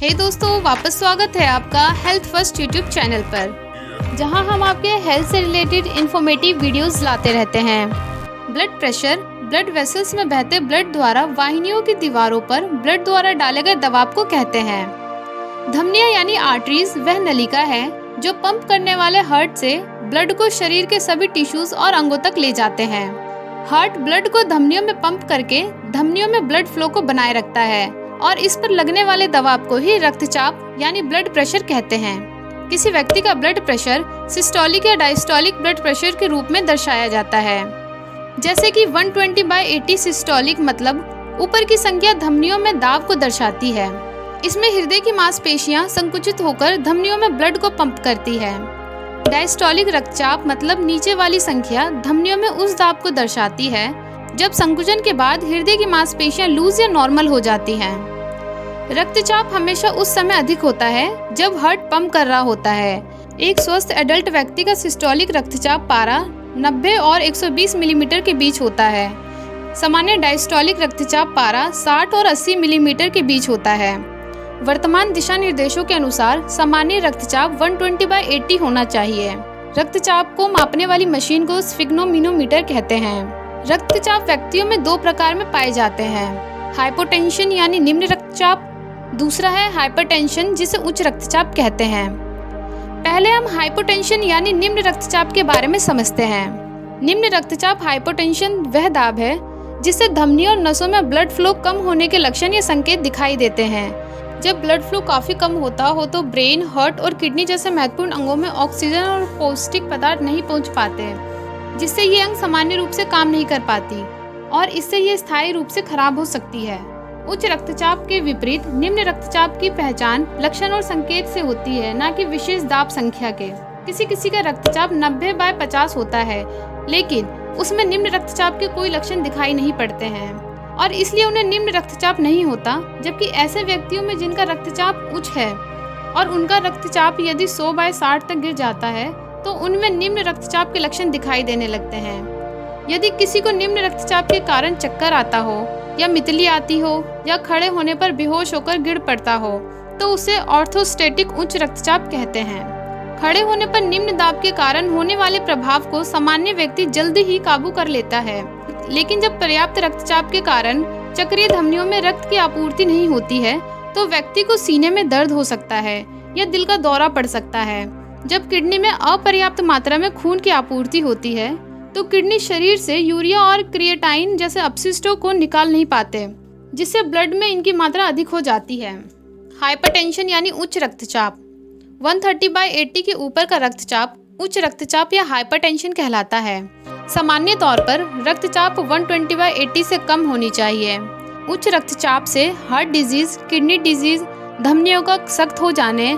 हे दोस्तों, वापस स्वागत है आपका हेल्थ फर्स्ट यूट्यूब चैनल पर, जहां हम आपके हेल्थ से रिलेटेड इन्फॉर्मेटिव वीडियोस लाते रहते हैं। ब्लड प्रेशर ब्लड वेसल्स में बहते ब्लड द्वारा वाहिनियों की दीवारों पर ब्लड द्वारा डाले गए दबाव को कहते हैं। धमनियां यानी आर्टरीज वह नलिका है जो पंप करने वाले हार्ट से ब्लड को शरीर के सभी टिश्यूज और अंगों तक ले जाते हैं। हार्ट ब्लड को धमनियों में पंप करके धमनियों में ब्लड फ्लो को बनाए रखता है और इस पर लगने वाले दबाव को ही रक्तचाप यानी ब्लड प्रेशर कहते हैं। किसी व्यक्ति का ब्लड प्रेशर सिस्टोलिक या डायस्टोलिक ब्लड प्रेशर के रूप में दर्शाया जाता है, जैसे कि 120/80 सिस्टोलिक मतलब ऊपर की संख्या धमनियों में दाब को दर्शाती है। इसमें हृदय की मांसपेशियां संकुचित होकर धमनियों में ब्लड को पंप करती है। डायस्टोलिक रक्तचाप मतलब नीचे वाली संख्या धमनियों में उस दाब को दर्शाती है जब संकुचन के बाद हृदय की मांसपेशियां लूज या नॉर्मल हो जाती हैं। रक्तचाप हमेशा उस समय अधिक होता है जब हार्ट पंप कर रहा होता है। एक स्वस्थ एडल्ट व्यक्ति का सिस्टोलिक रक्तचाप पारा 90 और 120 मिलीमीटर के बीच होता है। सामान्य डायस्टोलिक रक्तचाप पारा 60 और 80 मिलीमीटर के बीच होता है। वर्तमान दिशा निर्देशों के अनुसार सामान्य रक्तचाप 120/80 होना चाहिए। रक्तचाप को मापने वाली मशीन को स्फिग्नोमीनोमीटर कहते हैं। रक्तचाप व्यक्तियों में दो प्रकार में पाए जाते हैं, हाइपोटेंशन यानी निम्न रक्तचाप, दूसरा है हाइपरटेंशन जिसे उच्च रक्तचाप कहते हैं। पहले हम हाइपोटेंशन यानी निम्न रक्तचाप के बारे में समझते हैं। निम्न रक्तचाप हाइपोटेंशन वह दाब है जिससे धमनियों और नसों में ब्लड फ्लो कम होने के लक्षण या संकेत दिखाई देते हैं। जब ब्लड फ्लो काफी कम होता हो तो ब्रेन, हार्ट और किडनी जैसे महत्वपूर्ण अंगों में ऑक्सीजन और पौष्टिक पदार्थ नहीं पहुंच पाते, जिससे ये अंग सामान्य रूप से काम नहीं कर पाती और इससे ये स्थायी रूप से खराब हो सकती है। उच्च रक्तचाप के विपरीत निम्न रक्तचाप की पहचान लक्षण और संकेत से होती है, न कि विशेष दाब संख्या के। किसी किसी का रक्तचाप 90/50 होता है, लेकिन उसमें निम्न रक्तचाप के कोई लक्षण दिखाई नहीं पड़ते हैं और इसलिए उन्हें निम्न रक्तचाप नहीं होता। जबकि ऐसे व्यक्तियों में जिनका रक्तचाप उच्च है और उनका रक्तचाप यदि 100/60 तक गिर जाता है तो उनमें निम्न रक्तचाप के लक्षण दिखाई देने लगते हैं। यदि किसी को निम्न रक्तचाप के कारण चक्कर आता हो या मितली आती हो या खड़े होने पर बेहोश होकर गिर पड़ता हो तो उसे ऑर्थोस्टेटिक उच्च रक्तचाप कहते हैं। खड़े होने पर निम्न दाब के कारण होने वाले प्रभाव को सामान्य व्यक्ति जल्दी ही काबू कर लेता है, लेकिन जब पर्याप्त रक्तचाप के कारण चक्रीय धमनियों में रक्त की आपूर्ति नहीं होती है तो व्यक्ति को सीने में दर्द हो सकता है या दिल का दौरा पड़ सकता है। जब किडनी में अपर्याप्त मात्रा में खून की आपूर्ति होती है तो किडनी शरीर से यूरिया और क्रिएटाइन जैसे अपशिष्टों को निकाल नहीं पाते, जिससे ब्लड में इनकी मात्रा अधिक हो जाती है। हाइपरटेंशन यानी उच्च रक्तचाप 130/80 के ऊपर का रक्तचाप उच्च रक्तचाप या हाइपरटेंशन कहलाता है। सामान्य तौर पर रक्तचाप 120/80 से कम होनी चाहिए। उच्च रक्तचाप से हार्ट डिजीज, किडनी डिजीज, धमनियों का सख्त हो जाने,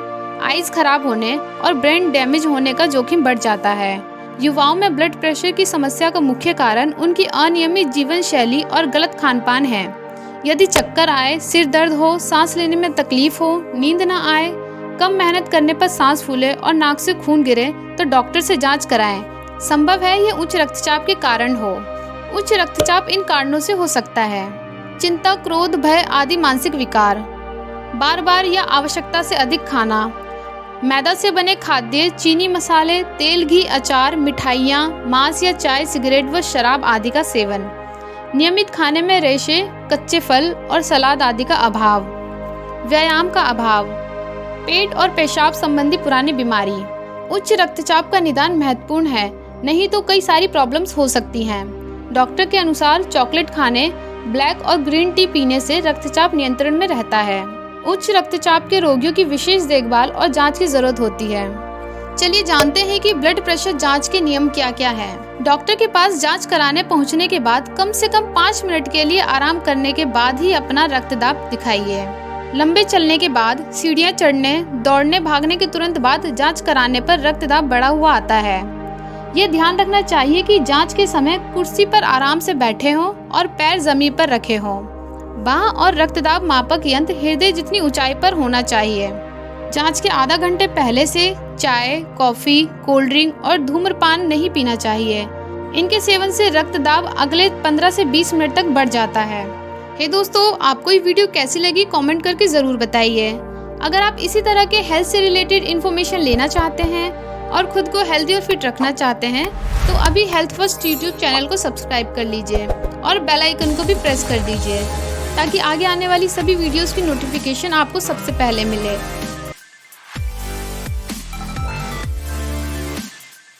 आइज खराब होने और ब्रेन डैमेज होने का जोखिम बढ़ जाता है। युवाओं में ब्लड प्रेशर की समस्या का मुख्य कारण उनकी अनियमित जीवन शैली और गलत खानपान है। यदि चक्कर आए, सिर दर्द हो, सांस लेने में तकलीफ हो, नींद न आए, कम मेहनत करने पर सांस फूले और नाक से खून गिरे तो डॉक्टर से जांच कराएं। संभव है ये उच्च रक्तचाप के कारण हो। उच्च रक्तचाप इन कारणों से हो सकता है: चिंता, क्रोध, भय आदि मानसिक विकार, बार बार या आवश्यकता से अधिक खाना, मैदा से बने खाद्य, चीनी, मसाले, तेल, घी, अचार, मिठाइयाँ, मांस या चाय, सिगरेट व शराब आदि का सेवन, नियमित खाने में रेशे, कच्चे फल और सलाद आदि का अभाव, व्यायाम का अभाव, पेट और पेशाब संबंधी पुरानी बीमारी। उच्च रक्तचाप का निदान महत्वपूर्ण है, नहीं तो कई सारी प्रॉब्लम्स हो सकती हैं। डॉक्टर के अनुसार चॉकलेट खाने, ब्लैक और ग्रीन टी पीने से रक्तचाप नियंत्रण में रहता है। उच्च रक्तचाप के रोगियों की विशेष देखभाल और जांच की जरूरत होती है। चलिए जानते हैं कि ब्लड प्रेशर जांच के नियम क्या क्या हैं। डॉक्टर के पास जांच कराने पहुंचने के बाद कम से कम 5 मिनट के लिए आराम करने के बाद ही अपना रक्तदाब दिखाइए। लंबे चलने के बाद, सीढ़ियां चढ़ने, दौड़ने, भागने के तुरंत बाद जांच कराने पर रक्तदाब बढ़ा हुआ आता है। ये ध्यान रखना चाहिए कि जांच के समय कुर्सी पर आराम से बैठे हों और पैर जमीन पर रखे हों। बाह और रक्तदाब मापक यंत्र हृदय जितनी ऊंचाई पर होना चाहिए। जांच के आधा घंटे पहले से चाय, कॉफी, कोल्ड ड्रिंक और धूम्रपान नहीं पीना चाहिए। इनके सेवन से रक्तदाब अगले 15 से 20 मिनट तक बढ़ जाता है। हे दोस्तों, आपको ये वीडियो कैसी लगी कमेंट करके ज़रूर बताइए। अगर आप इसी तरह के हेल्थ से रिलेटेड इन्फॉर्मेशन लेना चाहते हैं और खुद को हेल्दी और फिट रखना चाहते हैं तो अभी हेल्थ फर्स्ट यूट्यूब चैनल को सब्सक्राइब कर लीजिए और बेल आइकन को भी प्रेस कर दीजिए ताकि आगे आने वाली सभी वीडियोस की नोटिफिकेशन आपको सबसे पहले मिले।